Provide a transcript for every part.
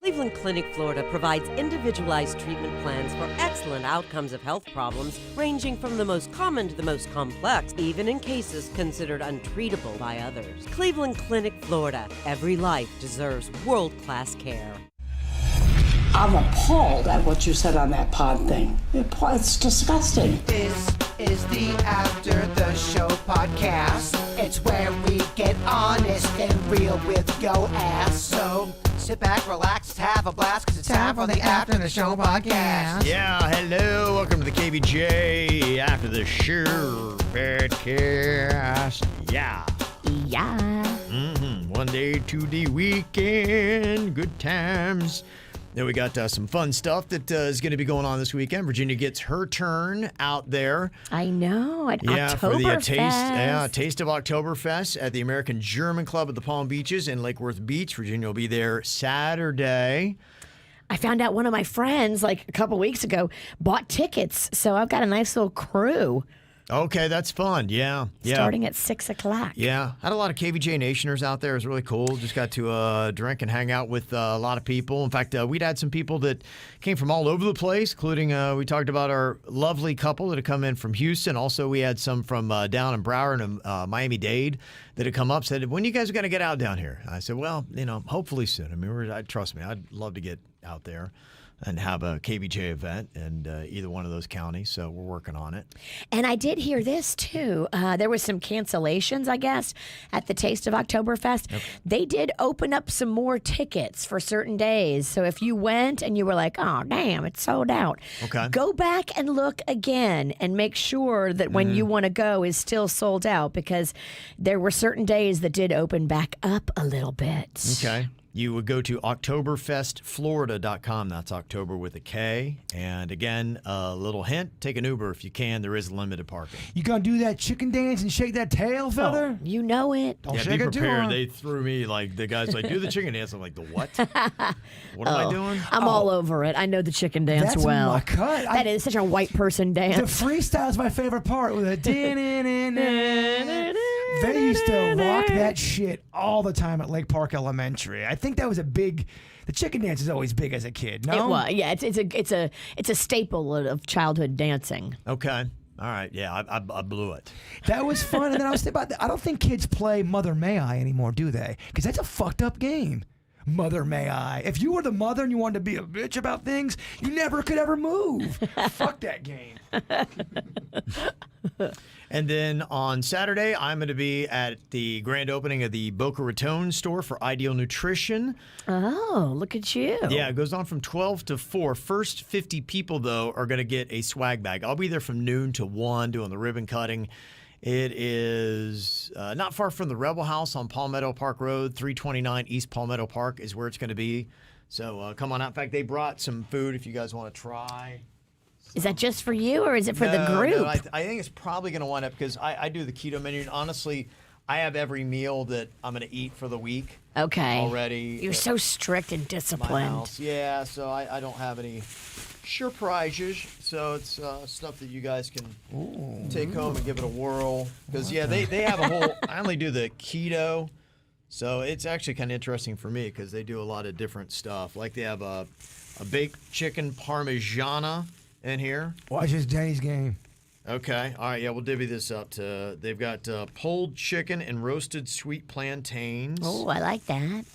Cleveland Clinic, Florida provides individualized treatment plans for excellent outcomes of health problems ranging from the most common to the most complex, even in cases considered untreatable by others. Cleveland Clinic, Florida. Every life deserves world-class care. I'm appalled at what you said on that pod thing. It's disgusting. This is the After the Show podcast. It's where we get honest and real with yo ass. So sit back, relax, have a blast, because it's time for the After the Show podcast. Yeah, hello. Welcome to the KVJ After the Show podcast. Yeah. Yeah. One day to the weekend. Good times. Then we got some fun stuff that is going to be going on this weekend. Virginia gets her turn out there. I know. At For the Oktoberfest. Taste of Oktoberfest at the American German Club at the Palm Beaches in Lake Worth Beach. Virginia will be there Saturday. I found out one of my friends, like a couple weeks ago, bought tickets. So I've got a nice little crew. Okay, that's fun. Yeah. Starting at 6 o'clock. Yeah. Had a lot of KVJ Nationers out there. It was really cool. Just got to drink and hang out with a lot of people. In fact, we'd had some people that came from all over the place, including we talked about our lovely couple that had come in from Houston. Also, we had some from down in Broward and Miami-Dade that had come up, said, when you guys are going to get out down here? I said, well, hopefully soon. I mean, trust me, I'd love to get out there and have a KVJ event in either one of those counties. So we're working on it. And I did hear this, too. There was some cancellations, I guess, at the Taste of Oktoberfest. Okay. They did open up some more tickets for certain days. So if you went and you were like, oh, damn, it's sold out. Okay. Go back and look again and make sure that when you want to go is still sold out, because there were certain days that did open back up a little bit. Okay. You would go to OktoberfestFlorida.com. That's October with a K. And again, a little hint, take an Uber if you can. There is limited parking. You gonna do that chicken dance and shake that tail, feather? You know it. Don't Yeah, shake be it too prepared. hard. They threw me, like, the guy's like, do the chicken dance. I'm like, the what? What am I doing? I'm all over it. I know the chicken dance That's well. my cut. That is such a white person The dance. freestyle is my favorite part. With a they used to rock that shit all the time at Lake Park Elementary. I think that was a big. The chicken dance is always big as a kid. No, It was. Yeah, it's a staple of childhood dancing. Okay. All right. Yeah, I blew it. That was fun. And then I was thinking about that. I don't think kids play Mother May I anymore, do they? Because that's a fucked up game. Mother May I. If you were the mother and you wanted to be a bitch about things, you never could ever move. Fuck that game. And then on Saturday, I'm going to be at the grand opening of the Boca Raton store for Ideal Nutrition. Oh, look at you. Yeah, it goes on from 12 to 4. First 50 people, though, are going to get a swag bag. I'll be there from noon to 1 doing the ribbon cutting. It is not far from the Rebel House on Palmetto Park Road. 329 East Palmetto Park is where it's going to be. So come on out. In fact, they brought some food if you guys want to try. Is that just for you, or is it for the group? No, I think it's probably going to wind up, because I do the keto menu. And honestly, I have every meal that I'm going to eat for the week. Okay. Already. You're so strict and My disciplined. house. Yeah, so I don't have any surprises. So it's stuff that you guys can take home and give it a whirl. Because, they have a whole, I only do the keto. So it's actually kind of interesting for me, because they do a lot of different stuff. Like they have a baked chicken parmigiana in here. Watch this Denny's game. Okay. All right. Yeah, we'll divvy this up. They've got pulled chicken and roasted sweet plantains. Oh, I like that.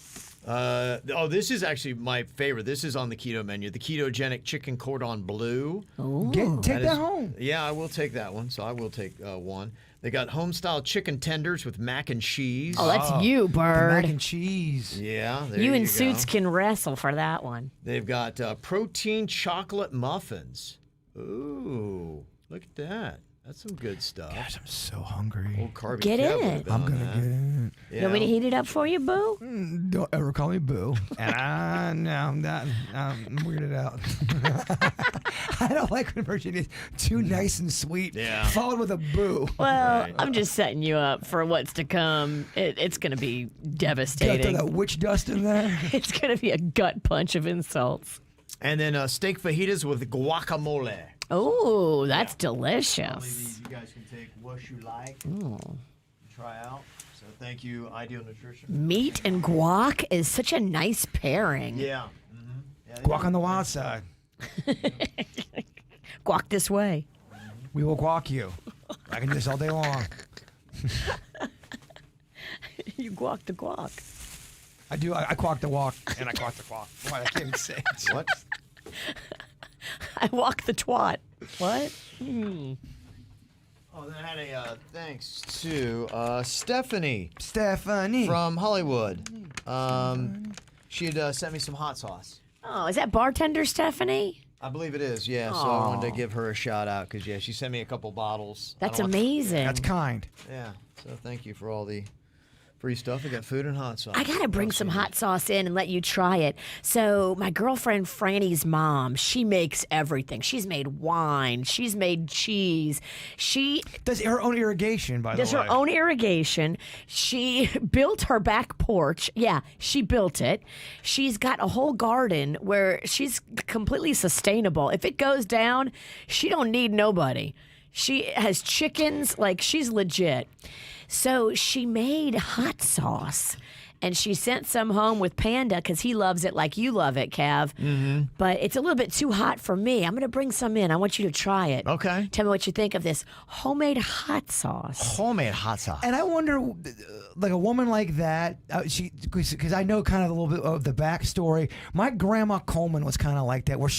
This is actually my favorite. This is on the keto menu. The ketogenic chicken cordon bleu. Oh. Take that home. Yeah, I will take that one. So I will take one. They got home-style chicken tenders with mac and cheese. Oh, that's you, The Bird. mac and cheese. Yeah, there You and go. Suits can wrestle for that one. They've got protein chocolate muffins. Ooh, look at that. That's some good stuff. Gosh, I'm so hungry. Old Carby Get Kev in would've it. been I'm on gonna that. get in. Yeah. You want me to heat it up for you, Boo? Don't ever call me Boo. And I'm not. I'm weirded out. I don't like when Virginia's too nice and sweet. Yeah. Followed with a boo. Well, Right. I'm just setting you up for what's to come. It's going to be Gotta throw devastating. that witch dust in there. It's going to be a gut punch of insults. And then steak fajitas with guacamole. Oh, that's Only delicious. these you guys can take what you like. Try out. So thank you, Ideal Nutrition. Meat and guac is such a nice pairing. Yeah. Guac on the wild side. Guac this way. We will guac you. I can do this all day long. You guac the guac. I do. I quack the walk and I quack the quack. Boy, I can't even say it. What? I walk the twat. What? Oh, then I had a thanks to Stephanie Stephanie. from Hollywood. She had sent me some hot sauce. Oh, is that bartender Stephanie? I believe it is, yeah. So I wanted to give her a shout out because, yeah, she sent me a couple bottles. That's amazing. That's kind. Yeah, so thank you for all the free stuff. We got food and hot sauce. I gotta bring some hot sauce in and let you try it. So my girlfriend Franny's mom, she makes everything. She's made wine. She's made cheese. She Does her own irrigation, by the way. does her own irrigation. She built her back porch. Yeah, she built it. She's got a whole garden where she's completely sustainable. If it goes down, she don't need nobody. She has chickens. Like, she's legit. So she made hot sauce, and she sent some home with Panda because he loves it like you love it, Cav. Mm-hmm. But it's a little bit too hot for me. I'm going to bring some in. I want you to try it. Okay. Tell me what you think of this homemade hot sauce. Homemade hot sauce. And I wonder, like a woman like that, because I know kind of a little bit of the backstory. My grandma Coleman was kind of like that, where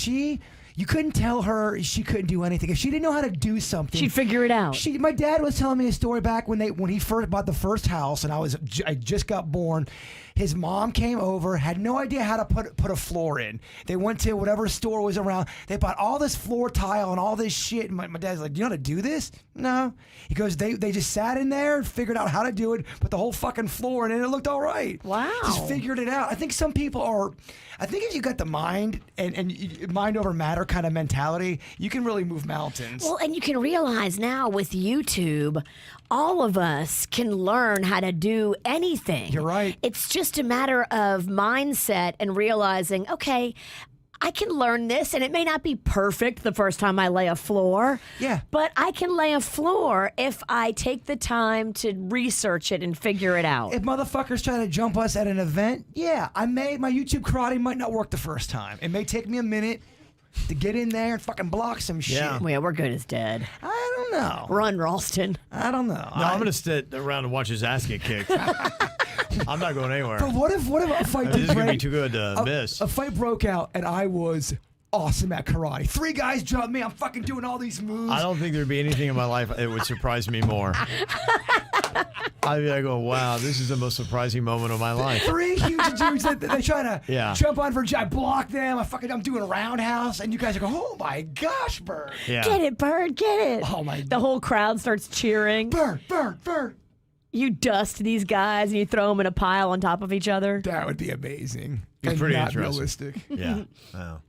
you couldn't tell her she couldn't do anything. If she didn't know how to do something, She'd figure it out. My dad was telling me a story back when he first bought the first house, and I just got born. His mom came over, had no idea how to put a floor in. They went to whatever store was around. They bought all this floor tile and all this shit. And my dad's like, "Do you know how to do this?" No. He goes, they just sat in there and figured out how to do it, put the whole fucking floor in, and it looked all right. Wow. Just figured it out. I think some people are. I think if you got the mind and mind over matter kind of mentality, you can really move mountains. Well, and you can realize now with YouTube, all of us can learn how to do anything. You're right. It's just a matter of mindset and realizing, okay, I can learn this, and it may not be perfect the first time I lay a floor. Yeah. But I can lay a floor if I take the time to research it and figure it out. If motherfuckers trying to jump us at an event, yeah, my YouTube karate might not work the first time. It may take me a minute to get in there and fucking block some shit. Yeah. Yeah, we're good as dead. I don't know. Run, Ralston. I don't know. No, I'm going to sit around and watch his ass get kicked. I'm not going anywhere. But what if a fight This is going to be break? too good to miss. A fight broke out and I was awesome at karate. 3 guys jumped me. I'm fucking doing all these moves. I don't think there'd be anything in my life that would surprise me more. I go, wow, this is the most surprising moment of my life. 3 huge dudes that they're trying to jump on for. I block them. I'm doing a roundhouse, and you guys are going, "Oh my gosh, Bird! Yeah. Get it, Bird, get it. Oh my!" The whole crowd starts cheering. Bird, Bird, Bird. You dust these guys and you throw them in a pile on top of each other. That would be amazing. It's and pretty not interesting. realistic. Yeah. Wow.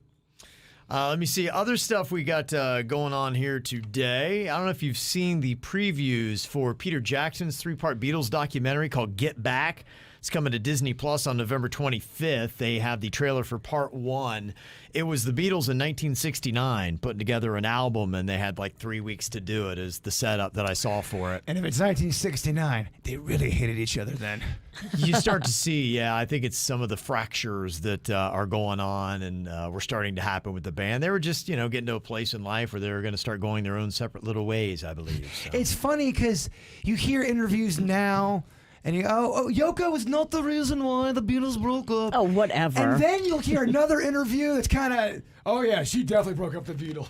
Let me see. Other stuff we got going on here today. I don't know if you've seen the previews for Peter Jackson's 3-part Beatles documentary called Get Back. It's coming to Disney Plus on November 25th. They have the trailer for part 1. It was the Beatles in 1969 putting together an album, and they had like 3 weeks to do it as the setup that I saw for it. And if it's 1969, they really hated each other then. You start to see, I think it's some of the fractures that are going on and were starting to happen with the band. They were just, getting to a place in life where they were going to start going their own separate little ways, I believe. So. It's funny because you hear interviews now, and you go, "Oh, Yoko was not the reason why the Beatles broke up." Oh, whatever. And then you'll hear another interview that's kind of, "Oh yeah, she definitely broke up the Beatles."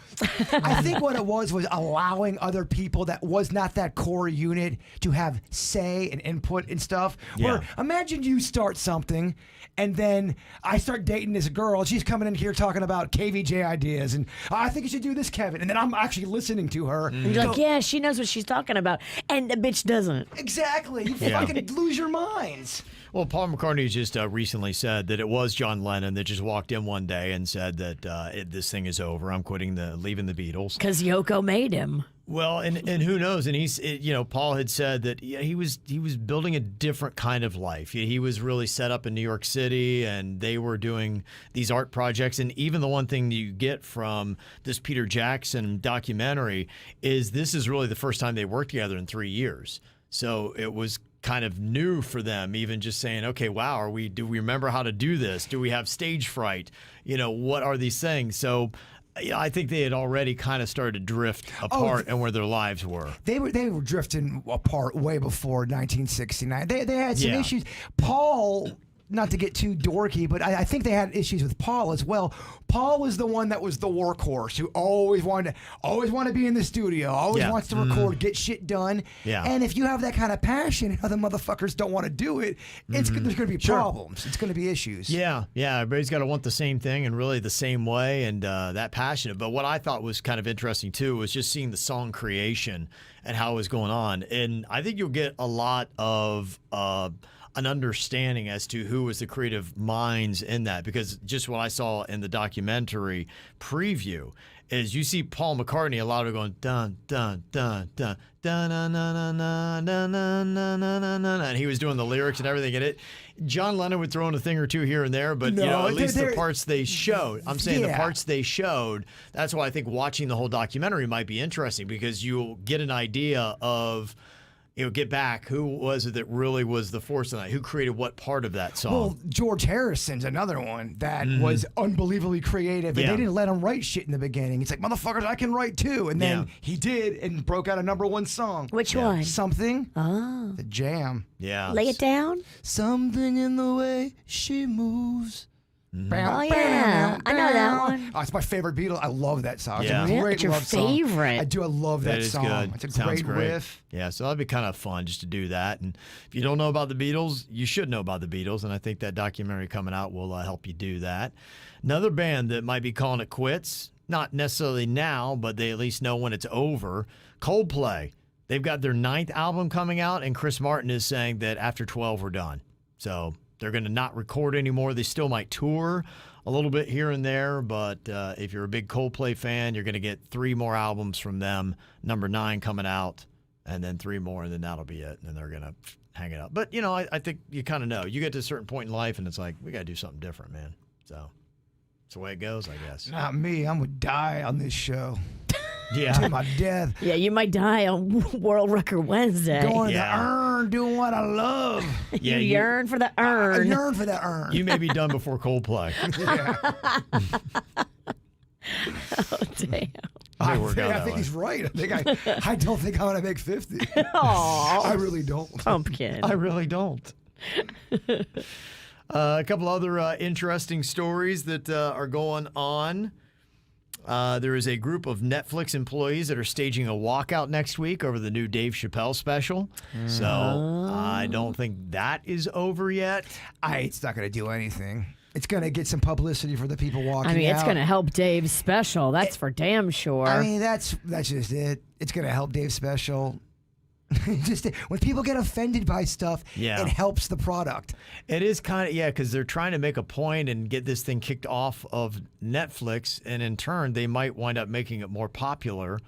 I think what it was allowing other people that was not that core unit to have say and input and stuff. Yeah. Where imagine you start something, and then I start dating this girl, and she's coming in here talking about KVJ ideas, and I think you should do this, Kevin. And then I'm actually listening to her. And you're like, yeah, she knows what she's talking about. And the bitch doesn't. Exactly. You fucking lose your minds. Well, Paul McCartney just recently said that it was John Lennon that just walked in one day and said that this thing is over. I'm leaving the Beatles. Because Yoko made him. Well, and who knows? And Paul had said that he was building a different kind of life. He was really set up in New York City, and they were doing these art projects. And even the one thing you get from this Peter Jackson documentary is this is really the first time they worked together in 3 years. So it was kind of new for them, even just saying, okay, wow, do we remember how to do this? Do we have stage fright? What are these things? So I think they had already kind of started to drift apart and where their lives were. They were drifting apart way before 1969. They had some issues. Paul, not to get too dorky, but I think they had issues with Paul as well. Paul was the one that was the workhorse who always wanted to be in the studio, always wants to record, get shit done. Yeah. And if you have that kind of passion and other motherfuckers don't want to do it, there's going to be problems. It's going to be issues. Yeah. Everybody's got to want the same thing and really the same way and that passionate. But what I thought was kind of interesting too was just seeing the song creation and how it was going on. And I think you'll get a lot of an understanding as to who was the creative minds in that, because just what I saw in the documentary preview is you see Paul McCartney a lot of going dun dun dun dun dun dun dun dun dun dun dun dun, and he was doing the lyrics and everything in it. John Lennon would throw in a thing or two here and there, but at least the parts they showed. I'm saying the parts they showed. That's why I think watching the whole documentary might be interesting, because you'll get an idea of. Get back. Who was it that really was the force of that? Who created what part of that song? Well, George Harrison's another one that was unbelievably creative, and they didn't let him write shit in the beginning. It's like, motherfuckers, I can write too. And then he did and broke out a #1 song. Which one? Something. Oh. The Jam. Yeah. Lay it down? Something in the way she moves. Oh, yeah. I know that one. Oh, it's my favorite Beatles. I love that song. Yeah. It's a great It's your love song. favorite. I do. I love that is song. good. It's a Sounds great riff. Yeah, so that'd be kind of fun just to do that. And if you don't know about the Beatles, you should know about the Beatles. And I think that documentary coming out will help you do that. Another band that might be calling it quits, not necessarily now, but they at least know when it's over, Coldplay. They've got their 9th album coming out, and Chris Martin is saying that after 12, we're done. So they're going to not record anymore. They still might tour a little bit here and there, but if you're a big Coldplay fan, you're going to get 3 more albums from them, number 9 coming out, and then 3 more, and then that'll be it, and then they're going to hang it up. But, I think you kind of know. You get to a certain point in life, and it's like, we got to do something different, man. So it's the way it goes, I guess. Not me. I'm going to die on this show. Yeah. To my death. Yeah, you might die on World Record Wednesday. Going to the urn, doing what I love. Yeah, you yearn for the urn. I yearn for that urn. You may be done before Coldplay. Oh, damn. I think he's right. I don't think I'm going to make 50. Aw. I really don't. Pumpkin. I really don't. A couple other interesting stories that are going on. There is a group of Netflix employees that are staging a walkout next week over the new Dave Chappelle special. So I don't think that is over yet. It's not going to do anything. It's going to get some publicity for the people walking out. It's going to help Dave's special. That's for damn sure. That's just it. It's going to help Dave's special. Just when people get offended by stuff, it helps the product. It is kind of, because they're trying to make a point and get this thing kicked off of Netflix, and in turn, they might wind up making it more popular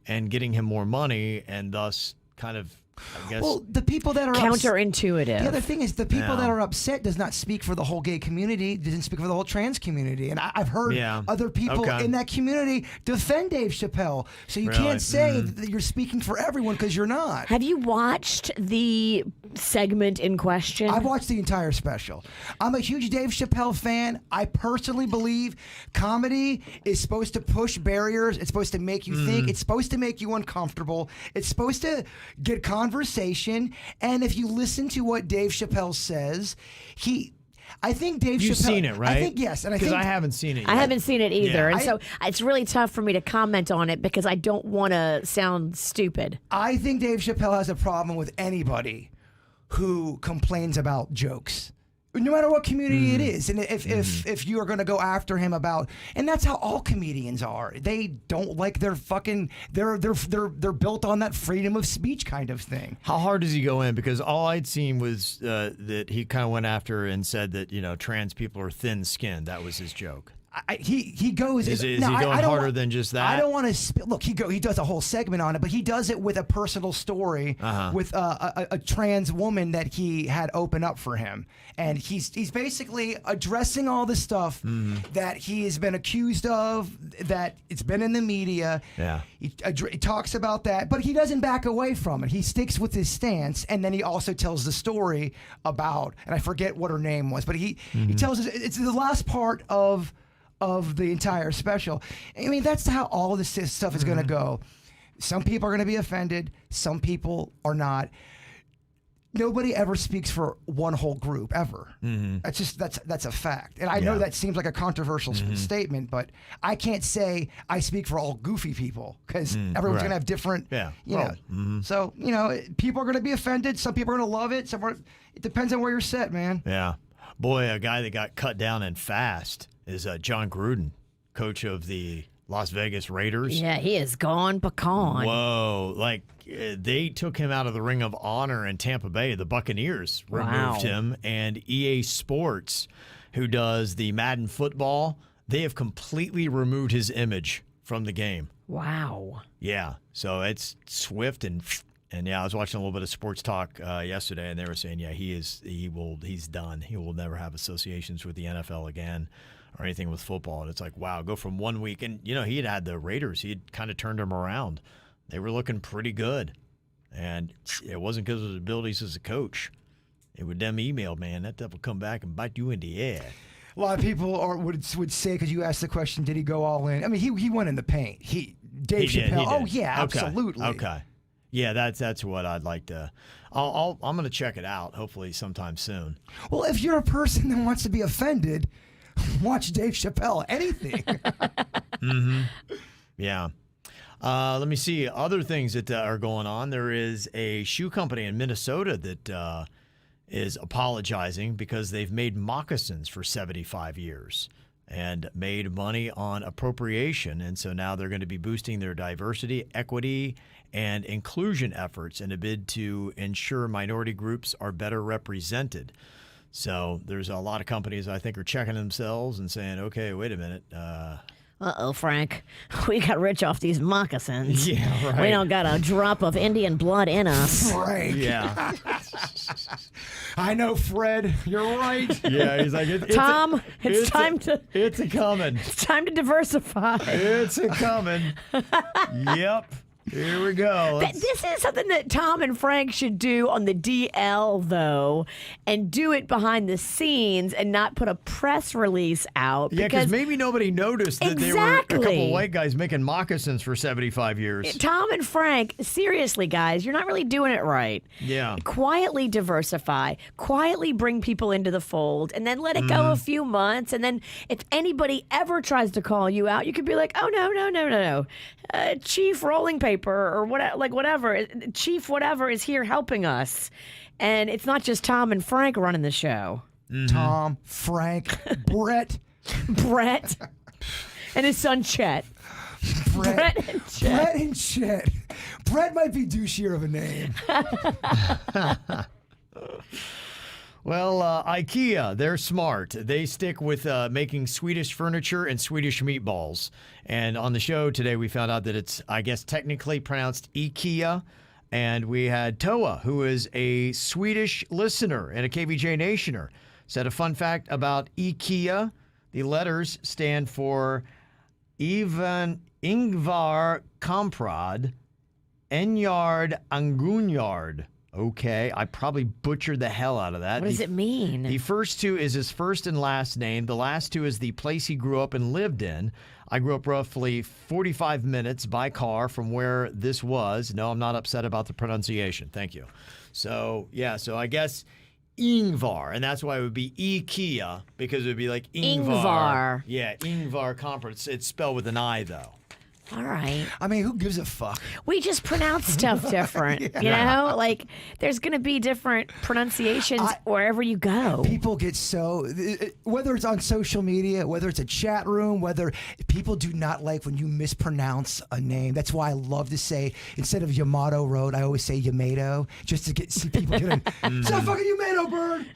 and getting him more money, and thus kind of, I guess. Well, the people that are counterintuitive. The other thing is the people that are upset does not speak for the whole gay community, doesn't speak for the whole trans community. And I've heard other people in that community defend Dave Chappelle. So you can't say that you're speaking for everyone, because you're not. Have you watched the segment in question? I've watched the entire special. I'm a huge Dave Chappelle fan. I personally believe comedy is supposed to push barriers. It's supposed to make you think. It's supposed to make you uncomfortable. It's supposed to get conversation. And if you listen to what Dave Chappelle says, I think Dave Chappelle. You've seen it, right? I think yes, and because I haven't seen it yet. I haven't seen it either, Yeah. and so it's really tough for me to comment on it because I don't want to sound stupid. I think Dave Chappelle has a problem with anybody who complains about jokes, no matter what community it is. And if you are going to go after him about, and that's how all comedians are. They don't like their fucking. They're built on that freedom of speech kind of thing. How hard does he go in? Because all I'd seen was that he kind of went after and said that trans people are thin-skinned. That was his joke. he goes. Is he no, going I don't harder wa- than just that? I don't want to look. He does a whole segment on it, but he does it with a personal story with a trans woman that he had open up for him, and he's basically addressing all the stuff that he has been accused of, that it's been in the media. Yeah. He talks about that, but he doesn't back away from it. He sticks with his stance, and then he also tells the story about, and I forget what her name was, but he tells us it's the last part of the entire special. I mean, that's how all of this stuff is going to go. Some people are going to be offended. Some people are not. Nobody ever speaks for one whole group ever. That's just that's a fact. And I know that seems like a controversial statement, but I can't say I speak for all goofy people because everyone's going to have different. You know. So people are going to be offended. Some people are going to love it. It depends on where you're set, man. Yeah. Boy, a guy that got cut down and fast is John Gruden, coach of the Las Vegas Raiders. Yeah, he is gone pecan. Whoa. Like, they took him out of the Ring of Honor in Tampa Bay. The Buccaneers removed him. And EA Sports, who does the Madden football, they have completely removed his image from the game. Wow. Yeah. So it's swift and yeah, I was watching a little bit of sports talk yesterday, and they were saying, yeah, he's done. He will never have associations with the NFL again or anything with football. And it's like, wow, go from 1 week. And, he had the Raiders. He had kind of turned them around. They were looking pretty good. And it wasn't because of his abilities as a coach. It would them email, man, that stuff will come back and bite you in the ass. A lot of people would say, because you asked the question, did he go all in? I mean, he went in the paint. Dave Chappelle. Oh yeah, okay. Absolutely. Okay. Yeah, that's what I'd like to. I'm going to check it out. Hopefully, sometime soon. Well, if you're a person that wants to be offended, watch Dave Chappelle. Anything. Yeah. Let me see other things that are going on. There is a shoe company in Minnesota that is apologizing because they've made moccasins for 75 years and made money on appropriation. And so now they're going to be boosting their diversity, equity, and inclusion efforts in a bid to ensure minority groups are better represented. So there's a lot of companies I think are checking themselves and saying, okay, wait a minute. Uh-oh, Frank. We got rich off these moccasins. Yeah, right. We don't got a drop of Indian blood in us. Frank. Yeah. I know, Fred. You're right. Yeah, he's like, Tom, it's time It's a coming. It's time to diversify. It's a coming. Yep. Here we go. This is something that Tom and Frank should do on the DL, though, and do it behind the scenes and not put a press release out. Yeah, because maybe nobody noticed that they were a couple white guys making moccasins for 75 years. Tom and Frank, seriously, guys, you're not really doing it right. Yeah. Quietly diversify, quietly bring people into the fold, and then let it go a few months. And then if anybody ever tries to call you out, you could be like, oh, no. Chief Rolling Paper or whatever. Chief whatever is here helping us. And it's not just Tom and Frank running the show. Tom, Frank, Brett, and his son Chet. Brett and Chet. Brett might be douchier of a name. Well, IKEA, they're smart. They stick with making Swedish furniture and Swedish meatballs. And on the show today, we found out that it's, I guess, technically pronounced IKEA. And we had Toa, who is a Swedish listener and a KVJ Nationer, said a fun fact about IKEA. The letters stand for Ingvar Kamprad Enyard Angunyard. Okay, I probably butchered the hell out of that. What does it mean? The first two is his first and last name. The last two is the place he grew up and lived in. I grew up roughly 45 minutes by car from where this was. No, I'm not upset about the pronunciation. Thank you. So, yeah, so I guess Ingvar, and that's why it would be IKEA, because it would be like Ingvar. Ingvar. Yeah, Ingvar Conference. It's spelled with an I, though. All right. I mean, who gives a fuck? We just pronounce stuff different. You know, like there's going to be different pronunciations wherever you go. People get so, whether it's on social media, whether it's a chat room, whether people do not like when you mispronounce a name. That's why I love to say, instead of Yamato Road, I always say Yamato, just to see people getting, it's not fucking Yamato, bird.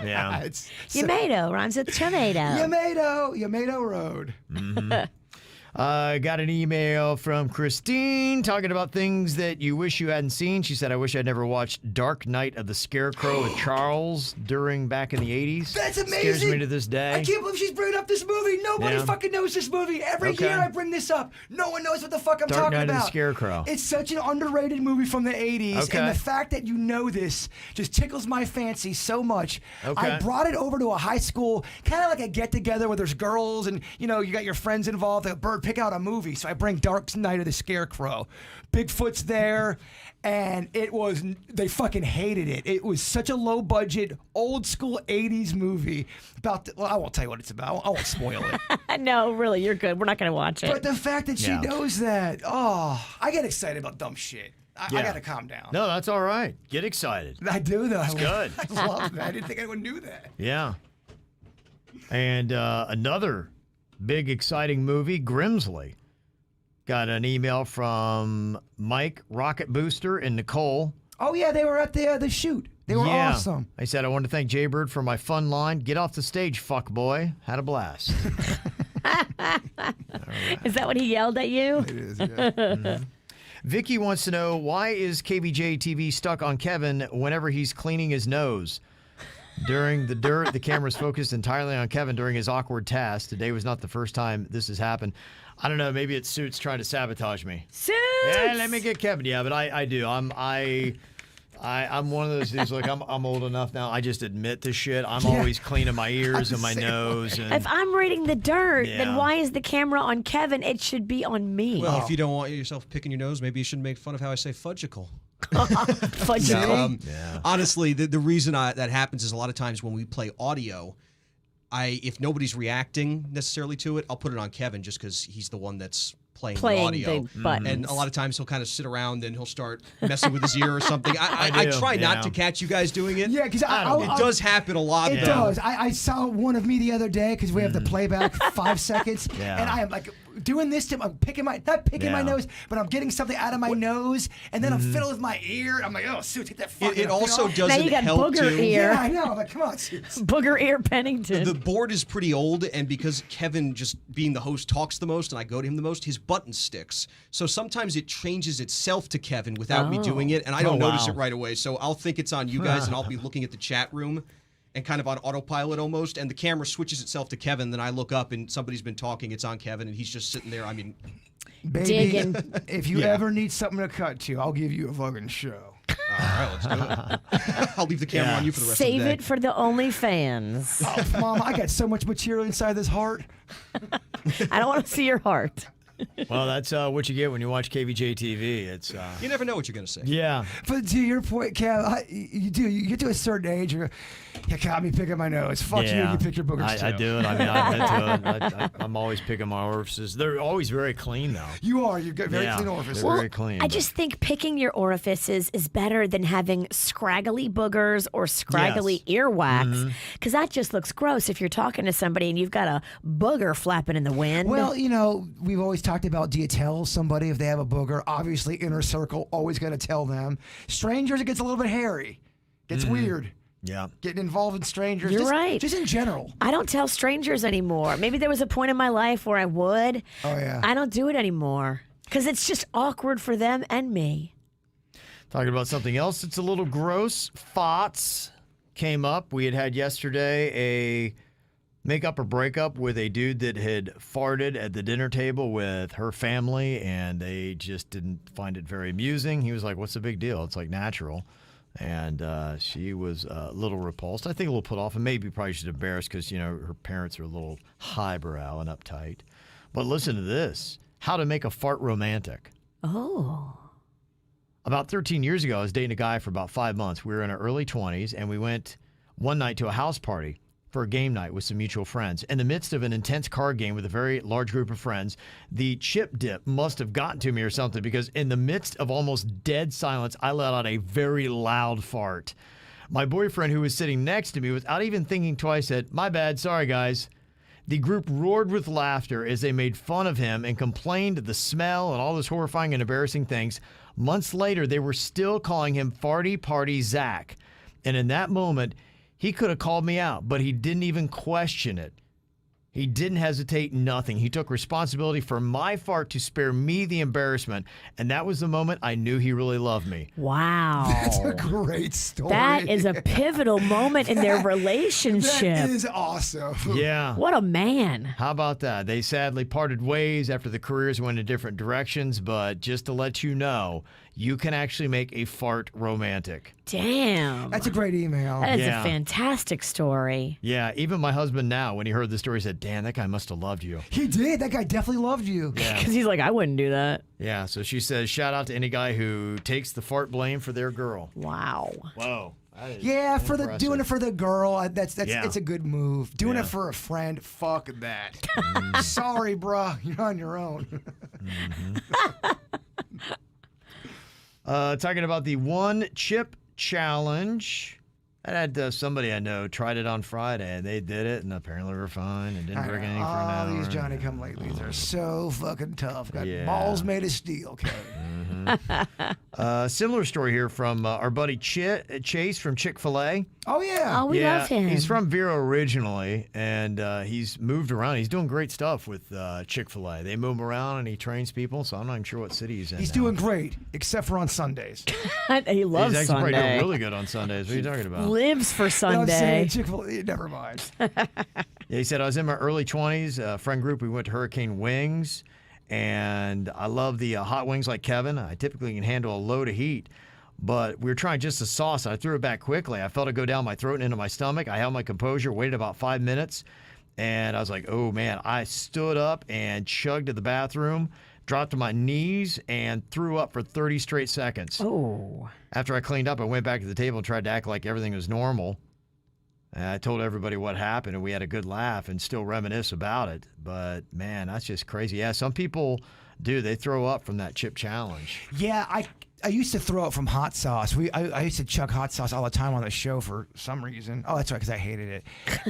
Yeah. Yamato rhymes with tomato. Yamato Road. Got an email from Christine talking about things that you wish you hadn't seen. She said, I wish I'd never watched Dark Night of the Scarecrow with Charles back in the 80s. That's amazing. Scares me to this day. I can't believe she's bringing up this movie. Nobody fucking knows this movie. Every year I bring this up. No one knows what the fuck I'm Dark talking Night about. of the Scarecrow. It's such an underrated movie from the 80s. Okay. And the fact that you know this just tickles my fancy so much. Okay. I brought it over to a high school, kind of like a get-together where there's girls and, you know, you got your friends involved. The bird pick out a movie. So I bring Dark Night of the Scarecrow. Bigfoot's there, and they fucking hated it. It was such a low budget, old school 80s movie about, I won't tell you what it's about. I won't spoil it. No, really, you're good. We're not going to watch it. But the fact that she knows that, I get excited about dumb shit. I got to calm down. No, that's all right. Get excited. I do, though. It's good. I love that. I didn't think anyone knew that. Yeah. And another big, exciting movie, Grimsley. Got an email from Mike, Rocket Booster, and Nicole. Oh, yeah, they were at the shoot. They were awesome. I said, I want to thank Jaybird for my fun line. Get off the stage, fuck boy. Had a blast. Is that what he yelled at you? It is, yeah. Vicky wants to know, why is KVJ TV stuck on Kevin whenever he's cleaning his nose? During the dirt, the camera's focused entirely on Kevin during his awkward task. Today was not the first time this has happened. I don't know. Maybe it's Suits trying to sabotage me. Suits! Yeah, let me get Kevin. Yeah, but I do. I'm one of those dudes. Like I'm old enough now. I just admit to shit. I'm always cleaning my ears and my nose. And, If I'm reading the dirt, then why is the camera on Kevin? It should be on me. Well, if you don't want yourself picking your nose, maybe you shouldn't make fun of how I say fudgicle. Fudgicle. Honestly, the reason that happens is a lot of times when we play audio, if nobody's reacting necessarily to it, I'll put it on Kevin just because he's the one that's playing the audio. The buttons. And a lot of times he'll kind of sit around and he'll start messing with his ear or something. I try not to catch you guys doing it. Yeah, because it does happen a lot. It does. I saw one of me the other day because we have the playback 5 seconds, Yeah. and I am like doing this to. I'm picking not picking my nose, but I'm getting something out of my nose, and then I'm fiddling with my ear. I'm like, oh, Suits, get that fucking. It also off. Now doesn't you got help booger too. ear. Yeah, I know. I'm like, come on, Suits. Booger ear Pennington. The board is pretty old, and because Kevin, just being the host, talks the most, and I go to him the most, his button sticks. So sometimes it changes itself to Kevin without me doing it, and I don't notice it right away. So I'll think it's on you guys, and I'll be looking at the chat room and kind of on autopilot almost, and the camera switches itself to Kevin. Then I look up, and somebody's been talking. It's on Kevin, and he's just sitting there. I mean, Baby, Digging. if you ever need something to cut to, I'll give you a fucking show. all right, let's do it. I'll leave the camera on you for the rest of the Save day. it for the OnlyFans. Oh, Mom, I got so much material inside this heart. I don't want to see your heart. well, that's what you get when you watch KVJ TV. It's You never know what you're going to say. yeah. But to your point, Kev, you get to a certain age, you got me picking my nose. Fuck you, you pick your boogers too. I do it. I mean, I admit to it. I'm always picking my orifices. They're always very clean, though. You are. You've got very Yeah, clean orifices. they're very clean. I just think picking your orifices is better than having scraggly boogers or scraggly earwax, because that just looks gross if you're talking to somebody and you've got a booger flapping in the wind. Well, you know, we've always talked about, do you tell somebody if they have a booger? Obviously, inner circle, always going to tell them. Strangers, it gets a little bit hairy. Gets weird. Yeah. Getting involved in strangers. You're just, right. Just in general. I don't tell strangers anymore. Maybe there was a point in my life where I would. Oh, yeah. I don't do it anymore because it's just awkward for them and me. Talking about something else that's a little gross. Farts came up. We had yesterday a makeup or breakup with a dude that had farted at the dinner table with her family, and they just didn't find it very amusing. He was like, what's the big deal? It's like natural. And she was a little repulsed. I think a little put off, and maybe probably she's embarrassed because, you know, her parents are a little highbrow and uptight. But listen to this. How to make a fart romantic. Oh. About 13 years ago, I was dating a guy for about 5 months. We were in our early 20s, and we went one night to a house party. for a game night with some mutual friends. In the midst of an intense card game with a very large group of friends, the chip dip must have gotten to me or something, because in the midst of almost dead silence, I let out a very loud fart. My boyfriend, who was sitting next to me, without even thinking twice, said, "My bad, sorry guys." The group roared with laughter as they made fun of him and complained of the smell and all those horrifying and embarrassing things. Months later, they were still calling him Farty Party Zach. And in that moment, he could have called me out, but he didn't even question it. He didn't hesitate, nothing. He took responsibility for my fart to spare me the embarrassment, and that was the moment I knew he really loved me. Wow. That's a great story. That is a pivotal moment in their relationship. That is awesome. Yeah. What a man. How about that? They sadly parted ways after the careers went in different directions, but just to let you know, you can actually make a fart romantic. Damn. That's a great email. That is Yeah. a fantastic story. Yeah, even my husband now, when he heard the story, said, "Dan, that guy must have loved you." He did. That guy definitely loved you. Because he's like, I wouldn't do that. Yeah, so she says, shout out to any guy who takes the fart blame for their girl. Wow. Whoa. that is Yeah, for the impressive. doing it for the girl, that's Yeah. it's a good move. Doing Yeah. it for a friend, fuck that. Sorry, bruh, you're on your own. Talking about the one chip challenge. I had somebody I know tried it on Friday, and they did it, and apparently were fine and didn't drink anything for an hour. These Johnny come latelys are so fucking tough. Got Yeah. balls made of steel, Kevin. Similar story here from our buddy Chase from Chick-fil-A. Oh yeah. Oh, we love him. He's from Vero originally, and he's moved around. He's doing great stuff with Chick-fil-A. They move him around, and he trains people, so I'm not even sure what city he's in He's now. doing great, except for on Sundays. He loves He's actually probably doing Sunday. really good on Sundays. What are you talking about? Lives for No, I'm Sunday. saying Chick-fil-A, never mind. Yeah, he said, I was in my early 20s, a friend group, we went to Hurricane Wings, and I love the hot wings like Kevin. I typically can handle a load of heat, but we were trying just the sauce. I threw it back quickly. I felt it go down my throat and into my stomach. I held my composure, waited about 5 minutes, and I was like, oh, man. I stood up and chugged to the bathroom, dropped to my knees, and threw up for 30 straight seconds. Oh. After I cleaned up, I went back to the table and tried to act like everything was normal. And I told everybody what happened, and we had a good laugh and still reminisce about it. But, man, that's just crazy. Yeah, some people do. They throw up from that chip challenge. Yeah, I used to throw up from hot sauce. I used to chug hot sauce all the time on the show for some reason. Oh, that's right, because I hated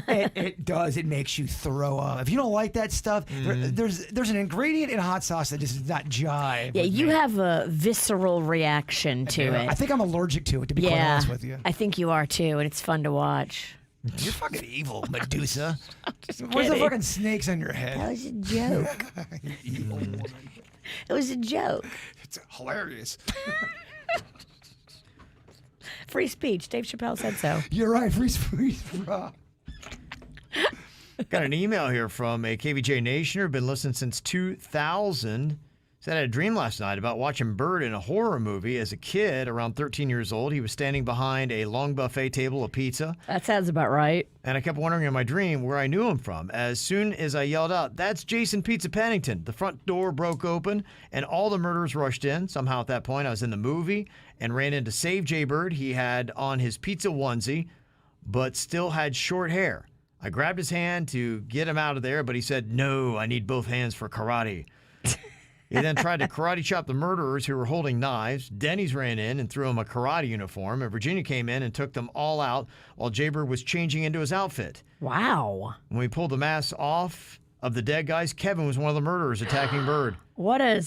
it. It does. It makes you throw up. If you don't like that stuff, there's an ingredient in hot sauce that just does not jive. Yeah, with you me. have a visceral reaction to it. I think I'm allergic to it, to be quite Yeah, honest with you. I think you are too, and it's fun to watch. You're fucking evil, Medusa. Where's the kidding. fucking snakes on your head? was a joke. You evil woman. It was a joke. It's hilarious. Free speech. Dave Chappelle said so. You're right. Free. Got an email here from a KVJ Nationer, been listening since 2000. Said, I had a dream last night about watching Bird in a horror movie. As a kid, around 13 years old, he was standing behind a long buffet table of pizza. That sounds about right. And I kept wondering in my dream where I knew him from. As soon as I yelled out, "That's Jason Pizza Pennington," the front door broke open and all the murderers rushed in. Somehow at that point I was in the movie and ran in to save Jaybird. He had on his pizza onesie, but still had short hair. I grabbed his hand to get him out of there, but he said, "No, I need both hands for karate." He then tried to karate chop the murderers who were holding knives. Denny's ran in and threw him a karate uniform, and Virginia came in and took them all out while Jaybird was changing into his outfit. Wow. When we pulled the masks off of the dead guys, Kevin was one of the murderers attacking Bird. What a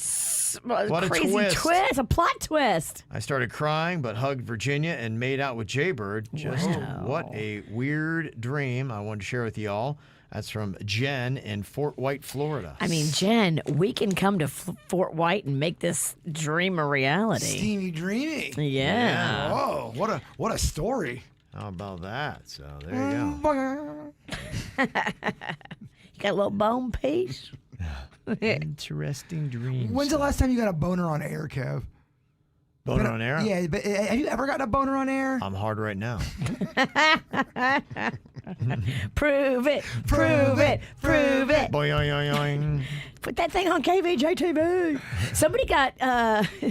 crazy twist. A plot twist. I started crying, but hugged Virginia and made out with Jaybird. Just what a weird dream I wanted to share with y'all. That's from Jen in Fort White, Florida. I mean, Jen, we can come to Fort White and make this dream a reality. Steamy dreamy. Yeah. Whoa, what a story. How about that? So there you go. You got a little bone piece? Interesting dreams. When's the last time you got a boner on air, Kev? Boner on air? Yeah, but have you ever gotten a boner on air? I'm hard right now. Prove it, prove it, prove it. Boing. Put that thing on KVJ TV.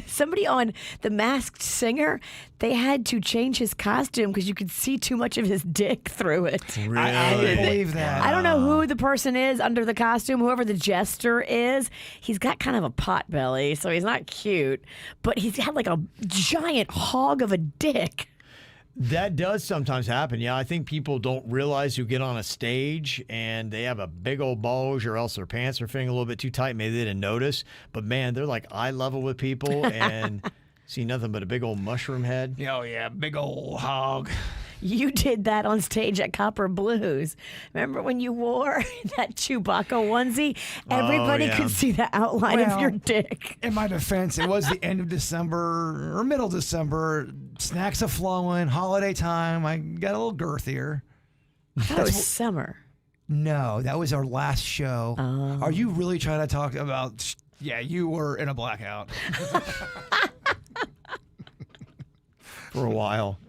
Somebody on The Masked Singer, they had to change his costume because you could see too much of his dick through it. Really? I believe that. I don't know who the person is under the costume, whoever the jester is. He's got kind of a pot belly, so he's not cute, but he's had like a giant hog of a dick. That does sometimes happen. Yeah, I think people don't realize who get on a stage and they have a big old bulge or else their pants are fitting a little bit too tight. Maybe they didn't notice. But, man, they're like eye level with people and see nothing but a big old mushroom head. Oh, yeah, big old hog. You did that on stage at Copper Blues. Remember when you wore that Chewbacca onesie? Everybody could see the outline of your dick. In my defense, it was the end of December or middle December. Snacks are flowing, holiday time. I got a little girthier. That was summer. No, that was our last show. Oh. Are you really trying to talk about... Yeah, you were in a blackout. For a while.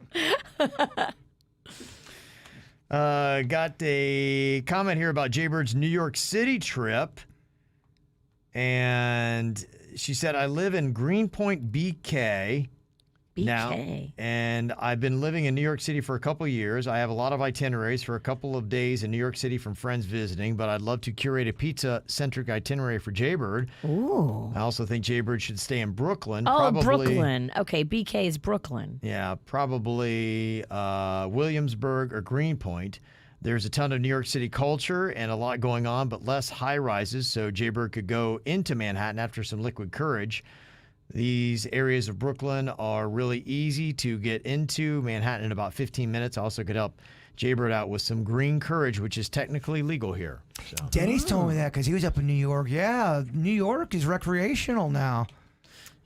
Got a comment here about Jaybird's New York City trip. And she said, I live in Greenpoint, BK. Now, and I've been living in New York City for a couple of years. I have a lot of itineraries for a couple of days in New York City from friends visiting, but I'd love to curate a pizza-centric itinerary for Jaybird. Ooh. I also think Jaybird should stay in Brooklyn. Oh, probably, Brooklyn. Okay, BK is Brooklyn. Yeah, probably Williamsburg or Greenpoint. There's a ton of New York City culture and a lot going on, but less high-rises, so Jaybird could go into Manhattan after some liquid courage. These areas of Brooklyn are really easy to get into. Manhattan in about 15 minutes. Also could help Jaybird out with some green courage, which is technically legal here. So. Denny's told me that because he was up in New York. Yeah, New York is recreational now.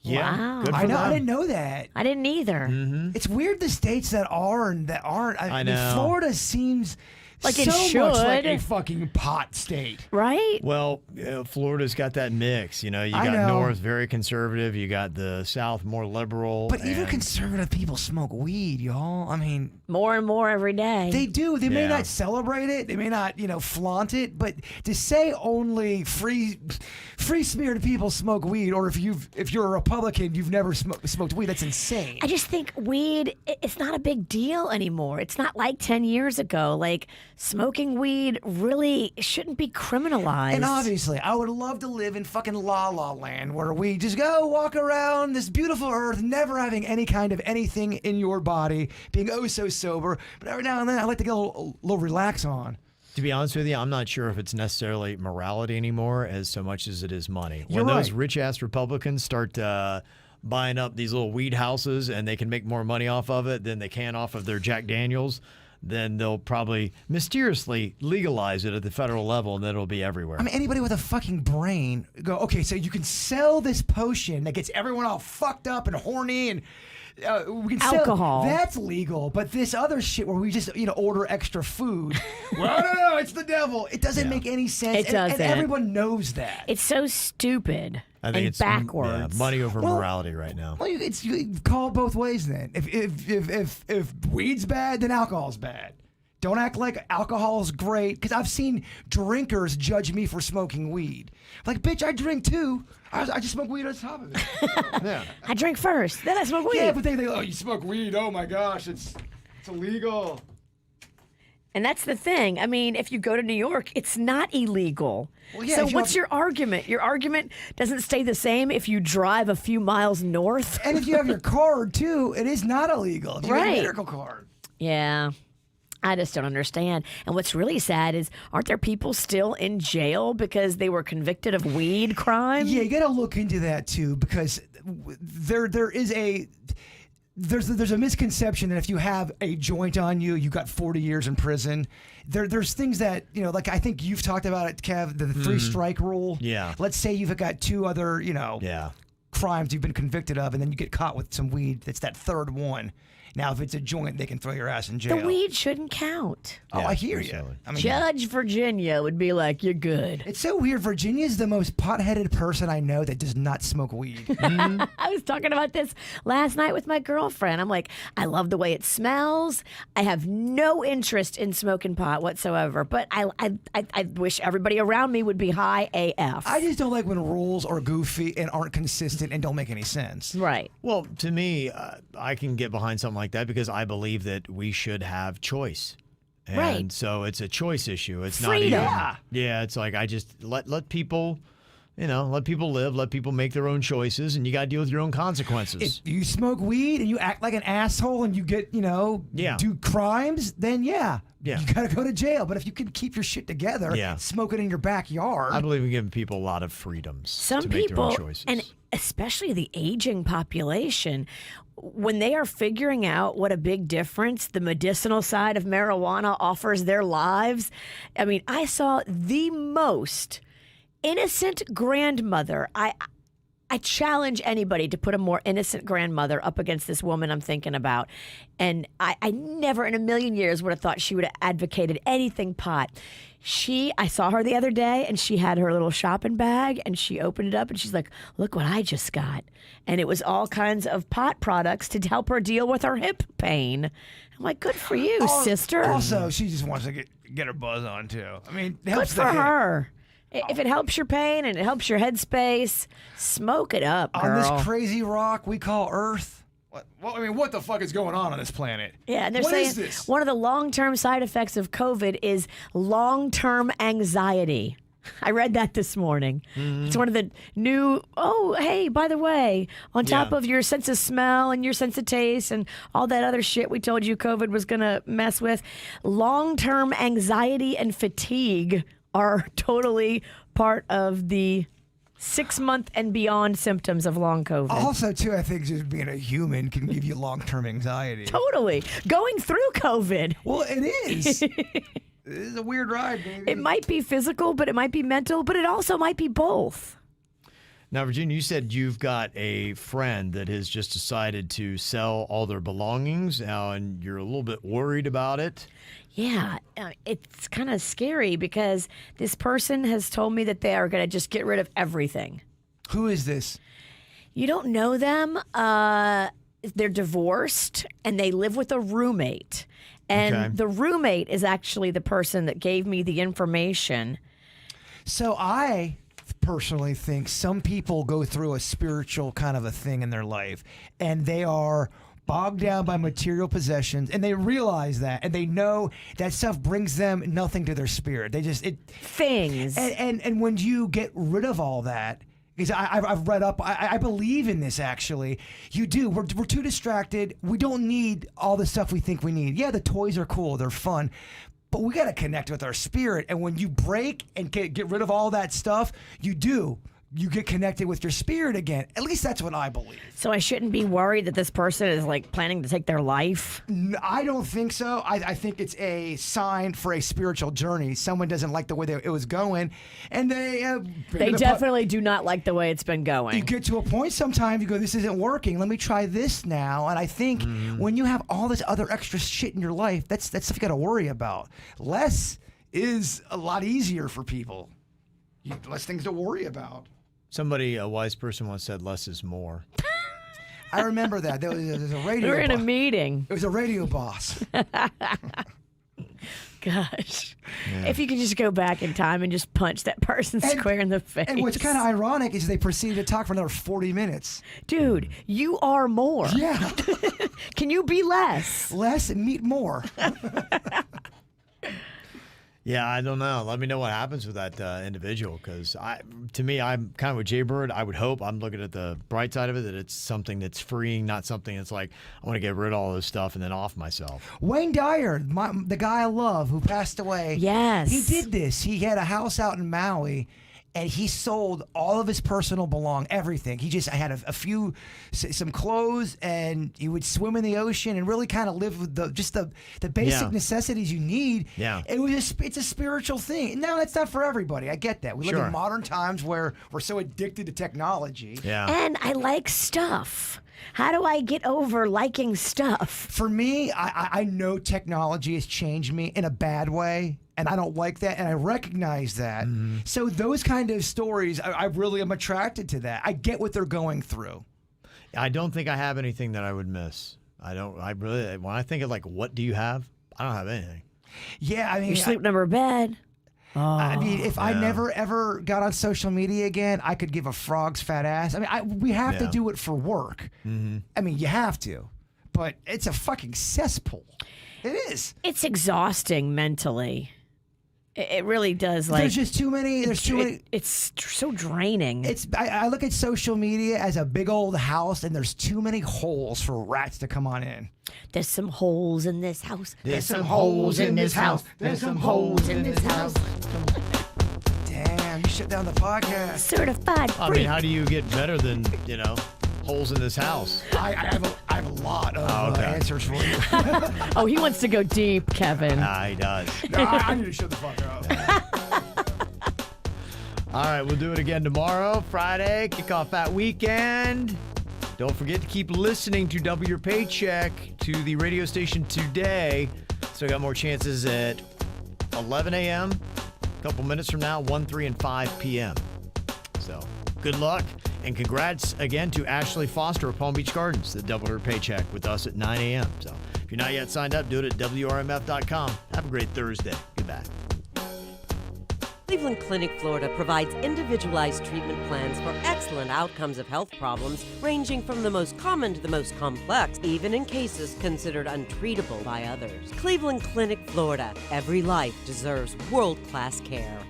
Yeah, wow. good for I know. them. I didn't know that. I didn't either. Mm-hmm. It's weird the states that are and that aren't. I know. Florida seems like so it should. much like a fucking pot state. Right? Well, Florida's got that mix. You know, you got North, very conservative. You got the South, more liberal. But even conservative people smoke weed, y'all. I mean, more and more every day. they do. They may not celebrate it. They may not, flaunt it. But to say only free spirited people smoke weed, or if you're a Republican, you've never smoked weed, that's insane. I just think weed, it's not a big deal anymore. It's not like 10 years ago. Like, smoking weed really shouldn't be criminalized. And obviously, I would love to live in fucking La La Land where we just go walk around this beautiful earth, never having any kind of anything in your body, being oh so sober. But every now and then, I like to get a little relax on. To be honest with you, I'm not sure if it's necessarily morality anymore as so much as it is money. You're when those right. rich-ass Republicans start buying up these little weed houses and they can make more money off of it than they can off of their Jack Daniels, then they'll probably mysteriously legalize it at the federal level, and then it'll be everywhere. I mean, anybody with a fucking brain go, okay, so you can sell this potion that gets everyone all fucked up and horny and we can alcohol. That's legal, but this other shit where we just order extra food. Well, no, it's the devil. It doesn't make any sense. It doesn't. And everyone knows that. It's so stupid. I think it's backwards. money over morality right now. Well, you call it both ways then. If weed's bad, then alcohol's bad. Don't act like alcohol's great, because I've seen drinkers judge me for smoking weed. Like, bitch, I drink too. I just smoke weed on top of it. Yeah. I drink first, then I smoke weed. Yeah, but they oh, you smoke weed? Oh my gosh, it's illegal. And that's the thing. I mean, if you go to New York, it's not illegal. Well, yeah, so if you what's have- your argument? Your argument doesn't stay the same if you drive a few miles north. And if you have your card too, it is not illegal. If you have Right. a medical card. Yeah. I just don't understand. And what's really sad is, aren't there people still in jail because they were convicted of weed crime? Yeah, you got to look into that too, because there is there's a misconception that if you have a joint on you, you got 40 years in prison. There's things that like I think you've talked about it, Kev, the 3-strike rule. Yeah. Let's say you've got 2 other crimes you've been convicted of, and then you get caught with some weed. That's that third one. Now, if it's a joint, they can throw your ass in jail. The weed shouldn't count. Oh, Yeah, I hear you. absolutely. I mean, Judge Virginia would be like, you're good. it's so weird. Virginia's the most pot-headed person I know that does not smoke weed. I was talking about this last night with my girlfriend. I'm like, I love the way it smells. I have no interest in smoking pot whatsoever, but I wish everybody around me would be high AF. I just don't like when rules are goofy and aren't consistent and don't make any sense. Right. Well, to me, I can get behind something like that because I believe that we should have choice. And Right. so it's a choice issue. It's Freedom. not even. Yeah, it's like I just let people, let people live, let people make their own choices, and you got to deal with your own consequences. If you smoke weed and you act like an asshole and you get, do crimes, then Yeah. you got to go to jail. But if you can keep your shit together, Yeah. smoke it in your backyard. I believe in giving people a lot of freedoms Some to make their own people, choices. and especially the aging population, when they are figuring out what a big difference the medicinal side of marijuana offers their lives. I mean, I saw the most innocent grandmother. I challenge anybody to put a more innocent grandmother up against this woman I'm thinking about. And I never in a million years would have thought she would have advocated anything pot. I saw her the other day and she had her little shopping bag and she opened it up and she's like, look what I just got. And it was all kinds of pot products to help her deal with her hip pain. I'm like, good for you, sister. Also, she just wants to get her buzz on, too. I mean, it Good helps for the hip. her. If it helps your pain and it helps your headspace, smoke it up, girl. On this crazy rock we call Earth. What the fuck is going on this planet? Yeah, and they're What saying is this? one of the long-term side effects of COVID is long-term anxiety. I read that this morning. It's one of the new, hey, by the way, on top Yeah. of your sense of smell and your sense of taste and all that other shit we told you COVID was going to mess with, long-term anxiety and fatigue are totally part of the 6-month and beyond symptoms of long COVID. Also, too, I think just being a human can give you long-term anxiety. Totally. Going through COVID. Well, it is. It is a weird ride, baby. It might be physical, but it might be mental, but it also might be both. Now, Virginia, you said you've got a friend that has just decided to sell all their belongings now, and you're a little bit worried about it. Yeah, it's kind of scary because this person has told me that they are going to just get rid of everything. Who is this? You don't know them. They're divorced and they live with a roommate. And Okay. the roommate is actually the person that gave me the information. So I personally think some people go through a spiritual kind of a thing in their life, and they are bogged down by material possessions, and they realize that, and they know that stuff brings them nothing to their spirit. Things. And when you get rid of all that, because I've read up, I believe in this actually. You do. We're too distracted. We don't need all the stuff we think we need. Yeah, the toys are cool. They're fun. But we got to connect with our spirit. And when you break and get rid of all that stuff, you get connected with your spirit again. At least that's what I believe. So I shouldn't be worried that this person is like planning to take their life. I don't think so. I think it's a sign for a spiritual journey. Someone doesn't like the way it was going, and They definitely do not like the way it's been You going. get to a point sometimes you go, this isn't working. Let me try this now. And I think when you have all this other extra shit in your life, that's stuff you got to worry about. Less is a lot easier for people. Less things to worry about. Somebody, a wise person once said, less is more. I remember that. There was a radio. We're in a meeting. It was a radio boss. Gosh. If you could just go back in time and just punch that person square in the face. And what's kind of ironic is they proceeded to talk for another 40 minutes. Dude, you are more. Yeah. Can you be less? Less and meet more. Yeah, I don't know. Let me know what happens with that individual, because to me, I'm kind of with Jaybird. I would hope, I'm looking at the bright side of it, that it's something that's freeing, not something that's like, I want to get rid of all this stuff and then off myself. Wayne Dyer, the guy I love who passed away. Yes. He did this. He had a house out in Maui, and he sold all of his personal everything. He just had some clothes, and he would swim in the ocean and really kind of live with the basic necessities you need. Yeah. It's a spiritual thing. No, that's not for everybody. I get that. We live in modern times where we're so addicted to technology. Yeah. And I like stuff. How do I get over liking stuff? For me, I know technology has changed me in a bad way, and I don't like that, and I recognize that. So those kind of stories, I really am attracted to that. I get what they're going through. I don't think I have anything that I would miss. When I think of like, what do you have? I don't have anything. Yeah, I mean, Your sleep number bed. I mean, if I never ever got on social media again, I could give a frog's fat ass. I mean, we have to do it for work. I mean, you have to, but it's a fucking cesspool. It is. It's exhausting mentally. It really does. Like, there's just too many. There's too many. It's so draining. I look at social media as a big old house, and there's too many holes for rats to come on in. There's some holes in this house. There's some holes in this house. There's some holes in this house. Damn, you shut down the podcast. Certified I mean, how do you get better than, holes in this house? I have a lot of answers for you. Oh, he wants to go deep, Kevin. He does. No, I need to shut the fuck up. All right, we'll do it again tomorrow, Friday, kick off that weekend. Don't forget to keep listening to Double Your Paycheck to the radio station today. Still got more chances at 11 a.m., a couple minutes from now, 1, 3, and 5 p.m. So good luck, and congrats again to Ashley Foster of Palm Beach Gardens, the Double Your Paycheck with us at 9 a.m. So if you're not yet signed up, do it at WRMF.com. Have a great Thursday. Goodbye. Cleveland Clinic, Florida provides individualized treatment plans for excellent outcomes of health problems ranging from the most common to the most complex, even in cases considered untreatable by others. Cleveland Clinic, Florida. Every life deserves world-class care.